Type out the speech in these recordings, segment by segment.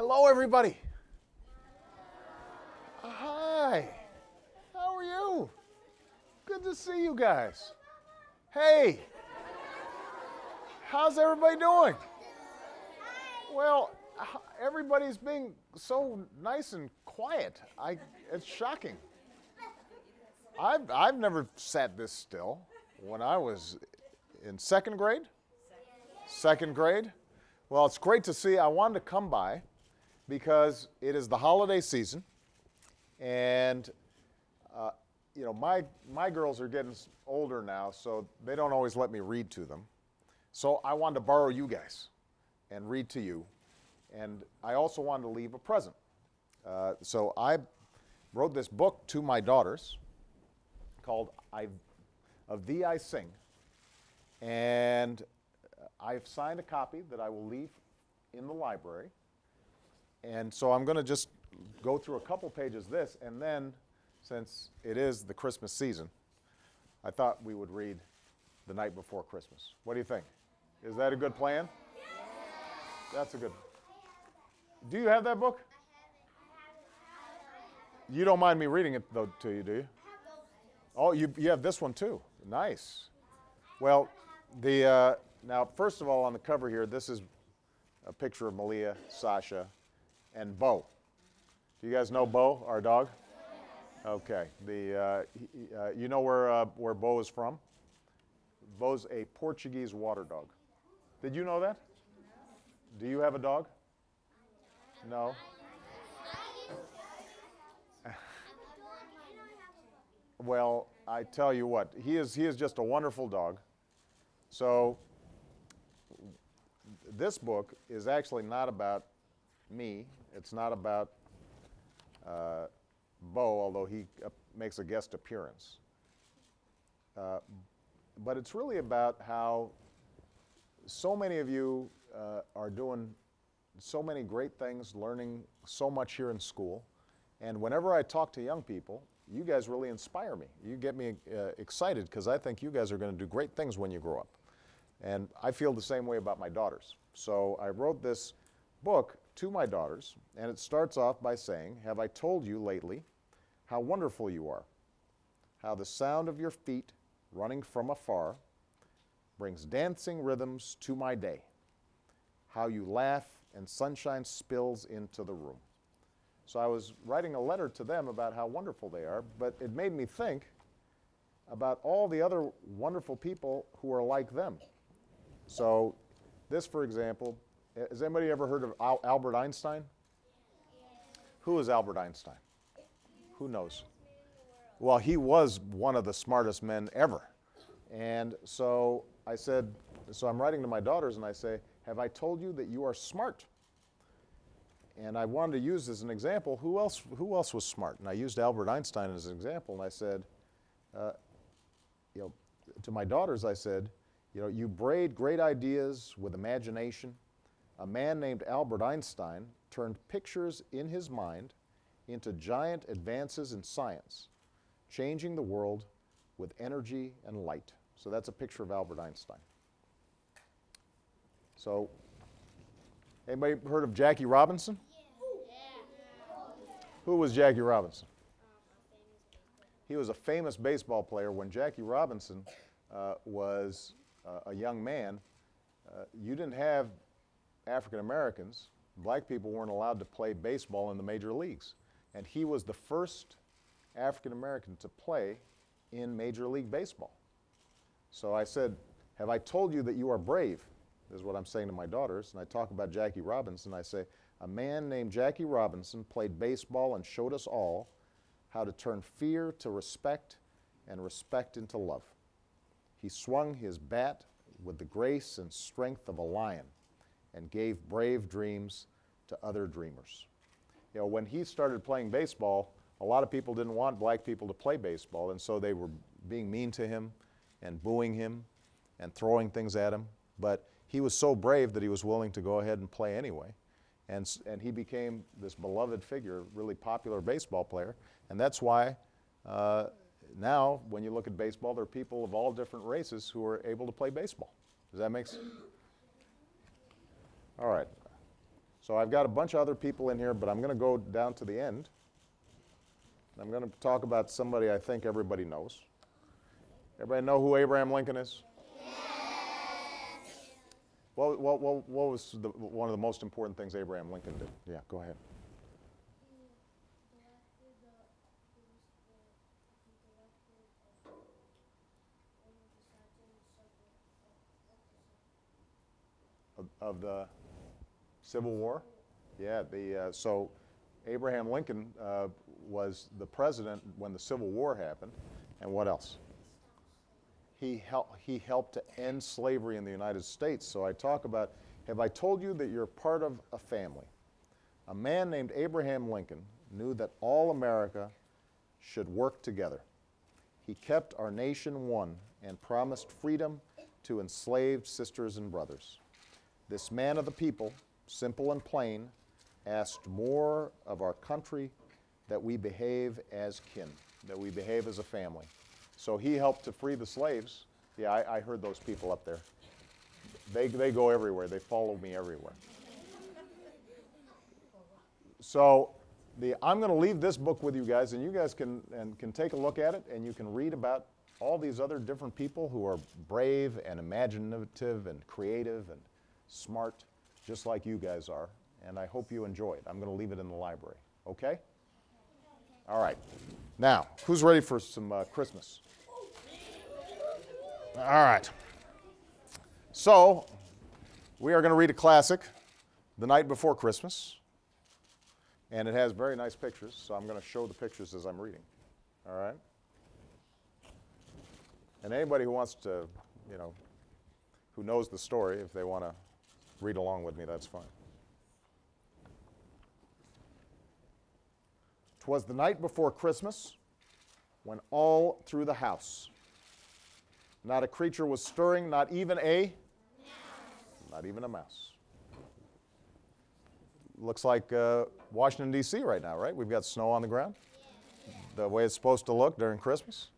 Hello, everybody. Hi. How are you? Good to see you guys. Hey. How's everybody doing? Well, everybody's being so nice and quiet. It's shocking. I've never sat this still when I was in second grade. Second grade. Well, it's great to see. I wanted to come by because it is the holiday season, and my girls are getting older now, so they don't always let me read to them. So I wanted to borrow you guys and read to you, and I also wanted to leave a present. So I wrote this book to my daughters called "Of Thee I Sing," and I've signed a copy that I will leave in the library. And so I'm going to just go through a couple pages of this, and then, since it is the Christmas season, I thought we would read the night before Christmas. What do you think? Is that a good plan? That's a good. Do you have that book? You don't mind me reading it, though, to you, do you? Oh, you have this one, too. Nice. Well, now, first of all, on the cover here, this is a picture of Malia, Sasha, and Bo. Do you guys know Bo, our dog? Okay. You know where Bo is from? Bo's a Portuguese water dog. Did you know that? Do you have a dog? No? Well, I tell you what, he is just a wonderful dog. So this book is actually not about me. It's not about Bo, although he makes a guest appearance. But it's really about how so many of you are doing so many great things, learning so much here in school. And whenever I talk to young people, you guys really inspire me. You get me excited because I think you guys are going to do great things when you grow up. And I feel the same way about my daughters. So I wrote this book to my daughters, and it starts off by saying, "Have I told you lately how wonderful you are? How the sound of your feet running from afar brings dancing rhythms to my day. How you laugh and sunshine spills into the room." So I was writing a letter to them about how wonderful they are, but it made me think about all the other wonderful people who are like them. So this, for example, has anybody ever heard of Albert Einstein? Who is Albert Einstein? Who knows? Well, he was one of the smartest men ever. And so I said, so I'm writing to my daughters and I say, "Have I told you that you are smart?" And I wanted to use as an example, who else was smart? And I used Albert Einstein as an example, and I said, to my daughters, I said, you braid great ideas with imagination. A man named Albert Einstein turned pictures in his mind into giant advances in science, changing the world with energy and light. So that's a picture of Albert Einstein. So, anybody heard of Jackie Robinson? Who was Jackie Robinson? He was a famous baseball player. When Jackie Robinson was a young man, you didn't have African Americans. Black people weren't allowed to play baseball in the major leagues. And he was the first African American to play in Major League Baseball. So I said, "Have I told you that you are brave?" This is what I'm saying to my daughters. And I talk about Jackie Robinson. I say, "A man named Jackie Robinson played baseball and showed us all how to turn fear to respect and respect into love. He swung his bat with the grace and strength of a lion and gave brave dreams to other dreamers." When he started playing baseball, a lot of people didn't want black people to play baseball, and so they were being mean to him and booing him and throwing things at him. But he was so brave that he was willing to go ahead and play anyway. And he became this beloved figure, really popular baseball player. And that's why now, when you look at baseball, there are people of all different races who are able to play baseball. Does that make sense? All right. So I've got a bunch of other people in here, but I'm going to go down to the end. I'm going to talk about somebody I think everybody knows. Everybody know who Abraham Lincoln is? Yes. What was one of the most important things Abraham Lincoln did? Yeah, go ahead. Of the Civil War? Yeah, so Abraham Lincoln was the president when the Civil War happened. And what else? He helped to end slavery in the United States. So I talk about, have I told you that you're part of a family? A man named Abraham Lincoln knew that all America should work together. He kept our nation one and promised freedom to enslaved sisters and brothers. This man of the people, simple and plain, asked more of our country, that we behave as kin, that we behave as a family. So he helped to free the slaves. Yeah, I heard those people up there. They go everywhere. They follow me everywhere. So I'm going to leave this book with you guys, and you guys can take a look at it, and you can read about all these other different people who are brave and imaginative and creative and smart, just like you guys are. And I hope you enjoy it. I'm going to leave it in the library. Okay? All right. Now, who's ready for some Christmas? All right. So, we are going to read a classic, The Night Before Christmas. And it has very nice pictures, so I'm going to show the pictures as I'm reading. All right? And anybody who wants to, who knows the story, if they want to read along with me, that's fine. 'Twas the night before Christmas, when all through the house not a creature was stirring, not even a mouse. Looks like Washington, D.C. right now, right? We've got snow on the ground, the way it's supposed to look during Christmas.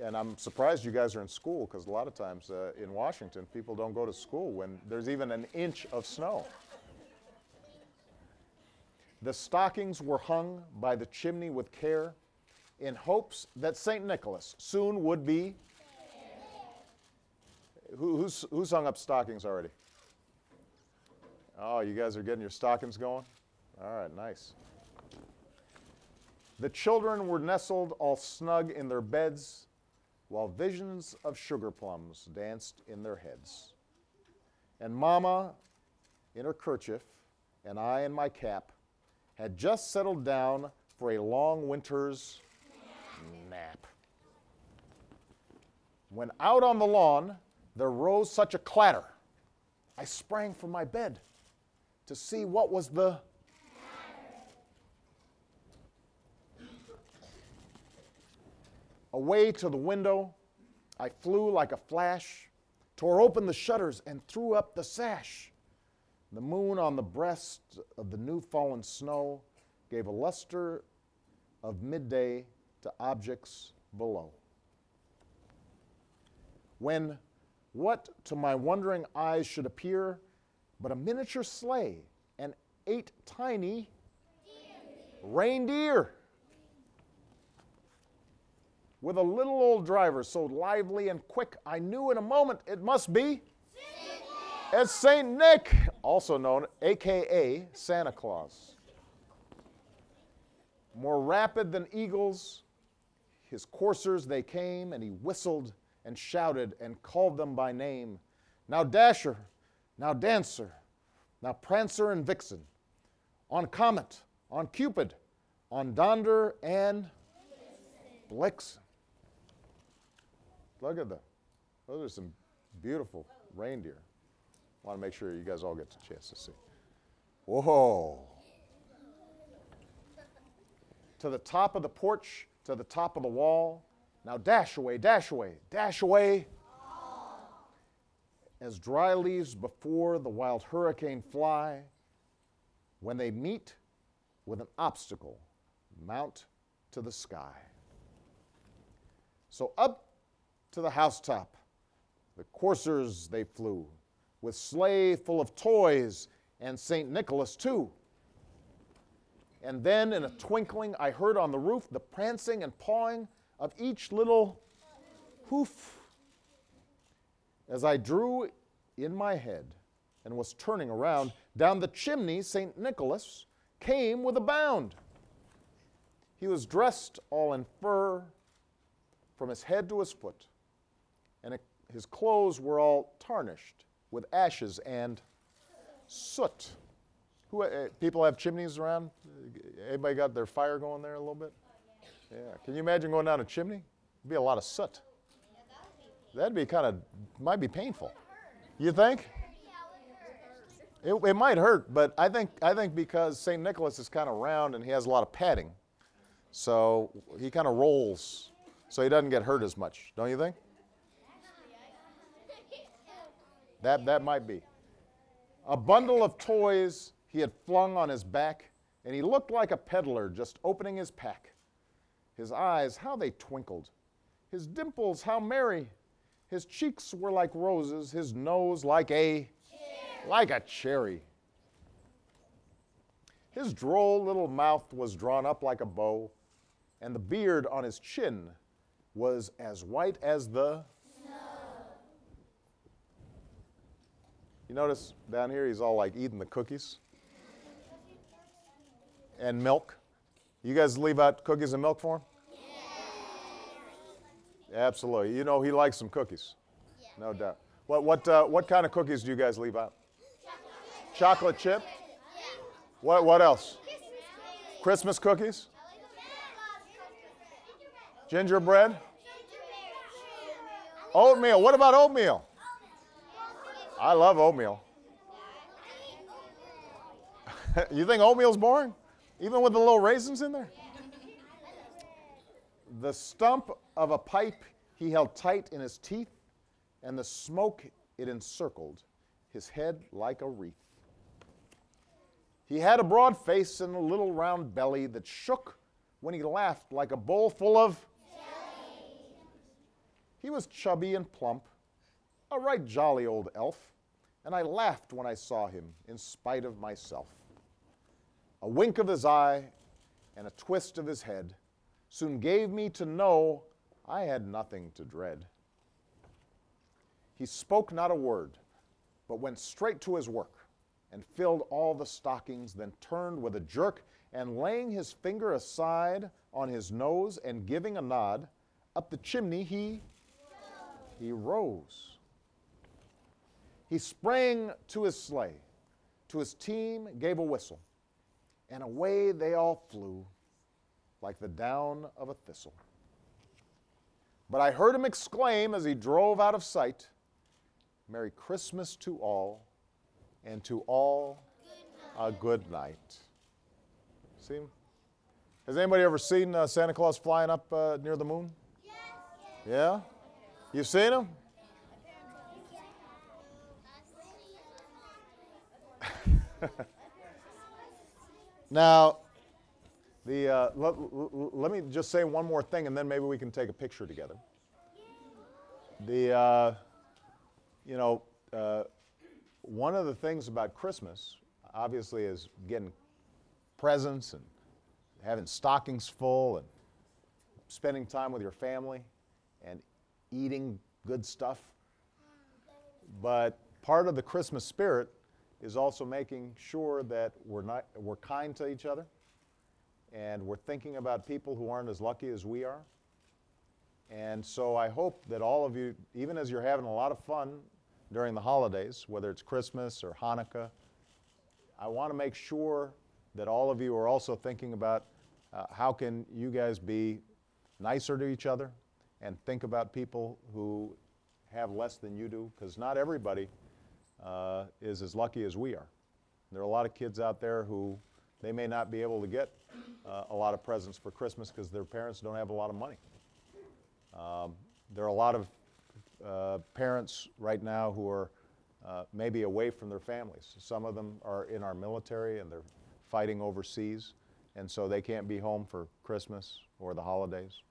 And I'm surprised you guys are in school, because a lot of times in Washington, people don't go to school when there's even an inch of snow. The stockings were hung by the chimney with care, in hopes that St. Nicholas soon would be. Who's hung up stockings already? Oh, you guys are getting your stockings going? All right, nice. The children were nestled all snug in their beds, while visions of sugar plums danced in their heads. And Mama, in her kerchief, and I in my cap, had just settled down for a long winter's nap. When out on the lawn there rose such a clatter, I sprang from my bed to see what was the Away to the window I flew like a flash, tore open the shutters and threw up the sash. The moon on the breast of the new-fallen snow gave a luster of midday to objects below. When what to my wondering eyes should appear but a miniature sleigh and 8 tiny reindeer, with a little old driver so lively and quick, I knew in a moment it must be it's St. Nick, also known, a.k.a. Santa Claus. More rapid than eagles, his coursers they came, and he whistled and shouted and called them by name. Now Dasher, now Dancer, now Prancer and Vixen, on Comet, on Cupid, on Donder and Blixen. Look at them. Those are some beautiful reindeer. I want to make sure you guys all get a chance to see. Whoa. To the top of the porch, to the top of the wall. Now dash away, dash away, dash away. As dry leaves before the wild hurricane fly, when they meet with an obstacle, mount to the sky. So up to the housetop, the coursers they flew, with sleigh full of toys and St. Nicholas too. And then in a twinkling I heard on the roof the prancing and pawing of each little hoof. As I drew in my head and was turning around, down the chimney St. Nicholas came with a bound. He was dressed all in fur from his head to his foot, and his clothes were all tarnished with ashes and soot. People have chimneys around? Anybody got their fire going there a little bit? Yeah. Can you imagine going down a chimney? It'd be a lot of soot. That'd be might be painful. You think? It might hurt, but I think because St. Nicholas is kind of round and he has a lot of padding, so he kind of rolls, so he doesn't get hurt as much. Don't you think? That might be. A bundle of toys he had flung on his back, and he looked like a peddler just opening his pack. His eyes, how they twinkled. His dimples, how merry. His cheeks were like roses, his nose like a cherry. His droll little mouth was drawn up like a bow, and the beard on his chin was as white as the snow. You notice down here he's all like eating the cookies and milk. You guys leave out cookies and milk for him? Yeah. Absolutely. You know he likes some cookies, no doubt. What kind of cookies do you guys leave out? Chocolate chip? What else? Christmas cookies? Gingerbread? Oatmeal. What about oatmeal? I love oatmeal. You think oatmeal's boring? Even with the little raisins in there? The stump of a pipe he held tight in his teeth, and the smoke it encircled his head like a wreath. He had a broad face and a little round belly that shook when he laughed like a bowl full of jelly. He was chubby and plump, a right jolly old elf, and I laughed when I saw him in spite of myself. A wink of his eye and a twist of his head soon gave me to know I had nothing to dread. He spoke not a word, but went straight to his work and filled all the stockings, then turned with a jerk, and laying his finger aside on his nose and giving a nod, up the chimney he rose. He sprang to his sleigh, to his team gave a whistle, and away they all flew like the down of a thistle. But I heard him exclaim as he drove out of sight, "Merry Christmas to all, and to all a good night." See him? Has anybody ever seen Santa Claus flying up near the moon? Yes. Yeah? You've seen him? Now, let me just say one more thing, and then maybe we can take a picture together. One of the things about Christmas, obviously, is getting presents and having stockings full and spending time with your family and eating good stuff. But part of the Christmas spirit is also making sure that we're kind to each other, and we're thinking about people who aren't as lucky as we are. And so I hope that all of you, even as you're having a lot of fun during the holidays, whether it's Christmas or Hanukkah, I want to make sure that all of you are also thinking about how can you guys be nicer to each other and think about people who have less than you do, because not everybody is as lucky as we are. There are a lot of kids out there who they may not be able to get a lot of presents for Christmas because their parents don't have a lot of money. There are a lot of parents right now who are maybe away from their families. Some of them are in our military and they're fighting overseas, and so they can't be home for Christmas or the holidays.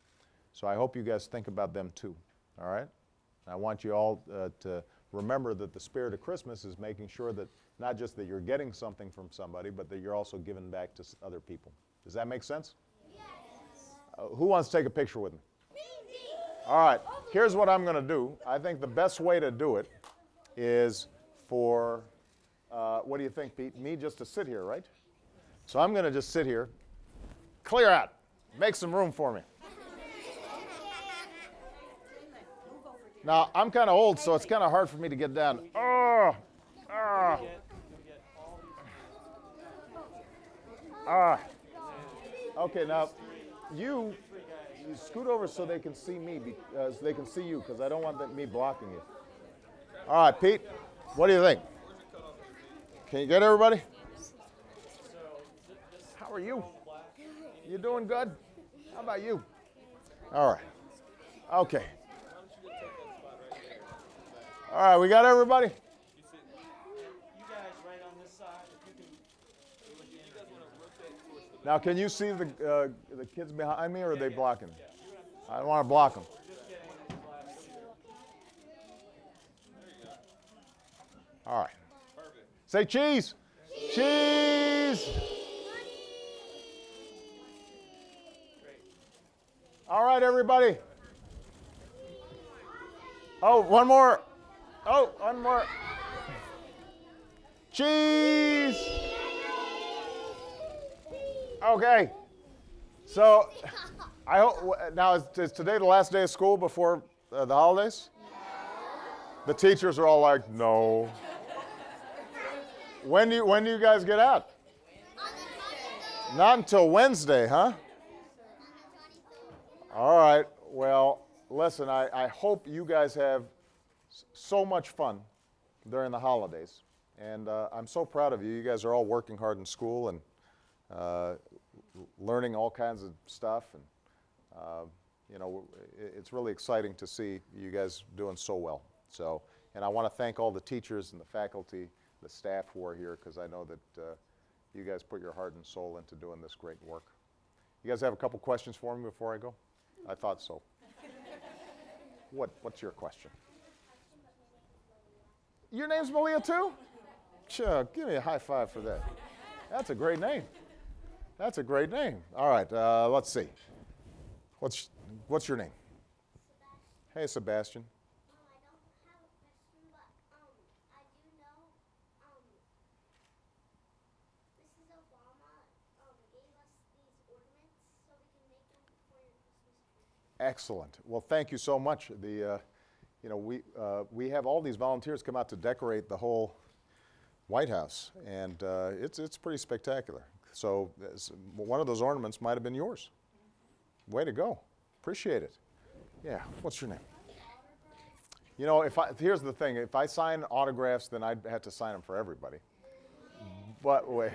So I hope you guys think about them too, all right? I want you all to remember that the spirit of Christmas is making sure that Not just that you're getting something from somebody, but that you're also giving back to other people. Does that make sense? Yes. Who wants to take a picture with me? All right, here's what I'm going to do. I think the best way to do it is for, what do you think, Pete? Me just to sit here, right? So I'm going to just sit here. Clear out. Make some room for me. Now, I'm kind of old, so it's kind of hard for me to get down. Oh, Okay, now, you scoot over so they can see me, so they can see you, because I don't want me blocking you. All right, Pete, what do you think? Can you get everybody? How are you? You doing good? How about you? All right. Okay. All right, we got everybody? You guys right on this side, if you guys want to rotate towards the Now, can you see the kids behind me, or are they blocking? I don't want to block them. All right. Perfect. Say cheese. Cheese. All right, everybody. Oh, one more. Oh, one more. Cheese. Okay. So, I hope now is today the last day of school before the holidays? The teachers are all like, no. When do you guys get out? Not until Wednesday, huh? All right. Well, listen, I hope you guys have so much fun during the holidays. And I'm so proud of you. You guys are all working hard in school and learning all kinds of stuff. And, you know, it's really exciting to see you guys doing so well. So, and I want to thank all the teachers and the faculty, the staff who are here, because I know that you guys put your heart and soul into doing this great work. You guys have a couple questions for me before I go? I thought so. What's your question? Your name's Malia too? Sure, give me a high five for that. That's a great name. That's a great name. All right, let's see. What's your name? Hey, Sebastian. I don't have a question, but I do know Mrs. Obama gave us these ornaments so we can make them for your Christmas tree. Excellent. Well, thank you so much. You know, we have all these volunteers come out to decorate the whole White House, and it's pretty spectacular. So one of those ornaments might have been yours. Way to go. Appreciate it. Yeah. What's your name? You know, here's the thing. If I sign autographs, then I'd have to sign them for everybody. But wait,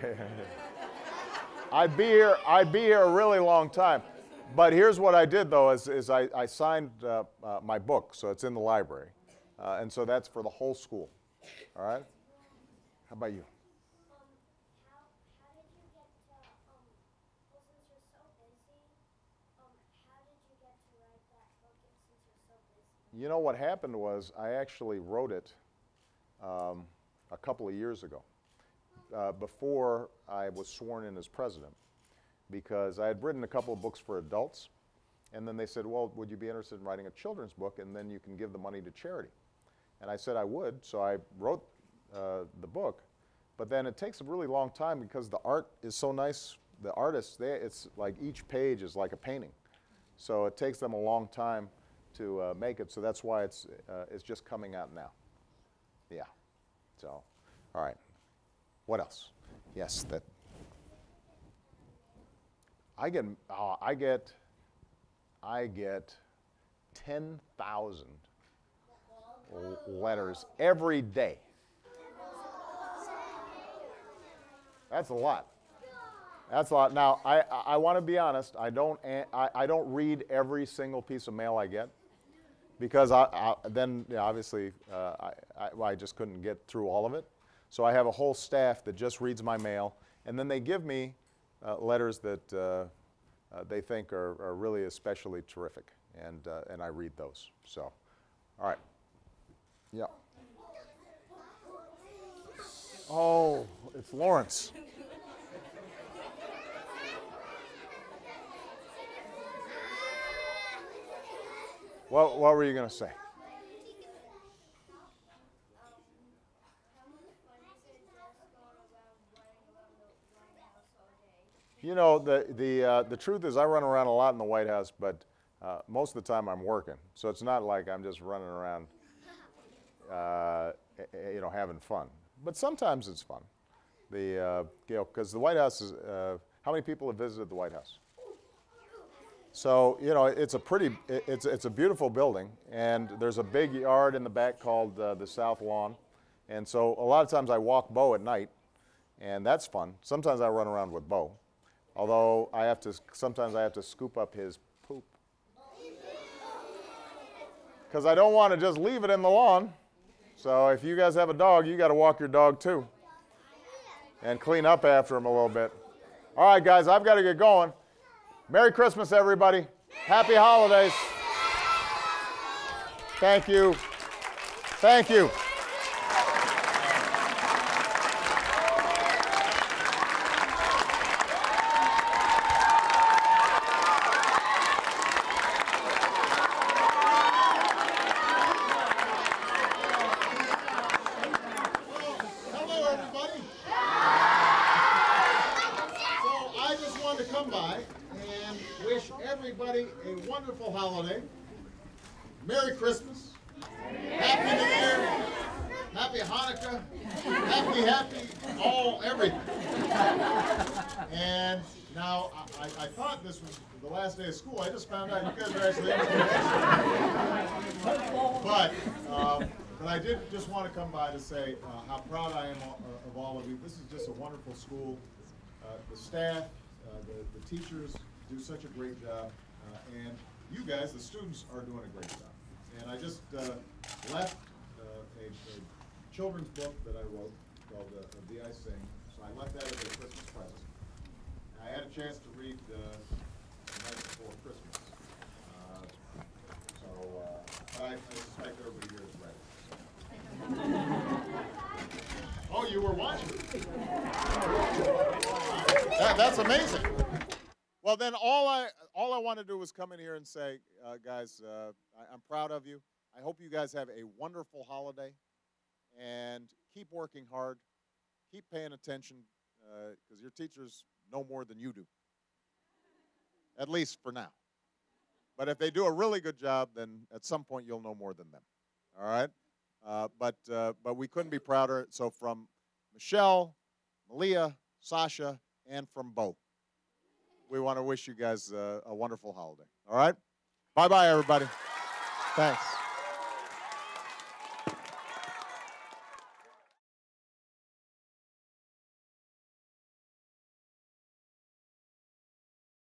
I'd be here a really long time. But here's what I did, though, is I signed my book, so it's in the library. And so that's for the whole school. All right? How about you? How did you get to, well, since you're so busy, how did you get to write that book since you're so busy? You know, what happened was I actually wrote it a couple of years ago, before I was sworn in as president, because I had written a couple of books for adults, and then they said, well, would you be interested in writing a children's book, and then you can give the money to charity? And I said I would, so I wrote the book, but then it takes a really long time because the art is so nice. The artists, it's like each page is like a painting, so it takes them a long time to make it. So that's why it's just coming out now. Yeah. So, all right. What else? Yes, that. I get 10,000 letters every day. That's a lot. That's a lot. Now, I want to be honest. I don't read every single piece of mail I get, because then obviously I just couldn't get through all of it. So I have a whole staff that just reads my mail, and then they give me letters that they think are really especially terrific, and I read those. So, all right. Yeah. Oh, it's Lawrence. What were you going to say? You know, the truth is I run around a lot in the White House, but most of the time I'm working. So it's not like I'm just running around, you know, having fun. But sometimes it's fun. You know, because the White House is, how many people have visited the White House? So, you know, it's a beautiful building, and there's a big yard in the back called the South Lawn. And so a lot of times I walk Bo at night, and that's fun. Sometimes I run around with Bo, although sometimes I have to scoop up his poop. Because I don't want to just leave it in the lawn. So if you guys have a dog, you got to walk your dog too. And clean up after him a little bit. All right, guys, I've got to get going. Merry Christmas, everybody. Happy holidays. Thank you. Thank you. Hello, everybody. So I just wanted to come by and wish everybody a wonderful holiday. Merry Christmas. Happy New Year. Happy Hanukkah. Happy, everything. And now, I thought this was the last day of school. I just found out you guys are actually in school. But I did just want to come by to say how proud I am of all of you. This is just a wonderful school. The staff, the teachers do such a great job. And you guys, the students, are doing a great job. And I just left a children's book that I wrote called The I Sing. So I left that as a Christmas present. I had a chance to read the night before Christmas. But I suspect everybody here is ready. Oh, you were watching. That's amazing. Well, then all I want to do is come in here and say, guys, I'm proud of you. I hope you guys have a wonderful holiday, and keep working hard. Keep paying attention, because your teachers know more than you do, at least for now. But if they do a really good job, then at some point you'll know more than them. All right? But we couldn't be prouder. So from Michelle, Malia, Sasha, and from Bo, we want to wish you guys a wonderful holiday. All right? Bye-bye, everybody. Thanks.